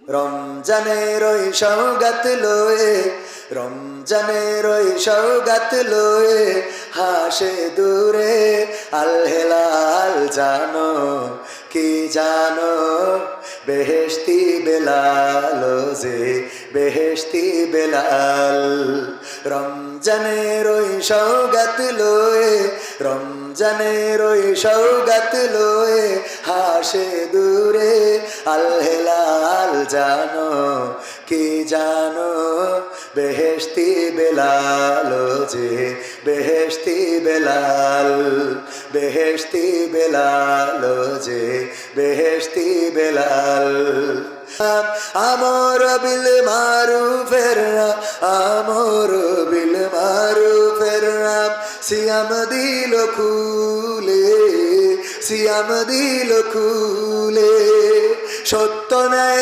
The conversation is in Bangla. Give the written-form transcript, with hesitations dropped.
রমজানের ওই সওগাত লয়ে, রমজানের ওই সওগাত লয়ে হাসে দূরে আল হেলাল জানো কি জানো, বেহেশতি বেলাল যে বেহেশতি বেলাল। রমজানের ওই সওগাত লয়ে, রমজানের ওই সওগাত লয়ে হাসে দূরে আল হেলাল জানো কি জানো, বেহেশতি বেলাল যে বেহেশতি বেলাল, বেহেশতি বেলাল যে বেহেশতি বেলাল। আমর বিল মারুফের নাম, আমর বিল মারুফের নাম, সিয়াম দিল খুলে, সিয়াম দিল খুলে, সত্য ন্যায়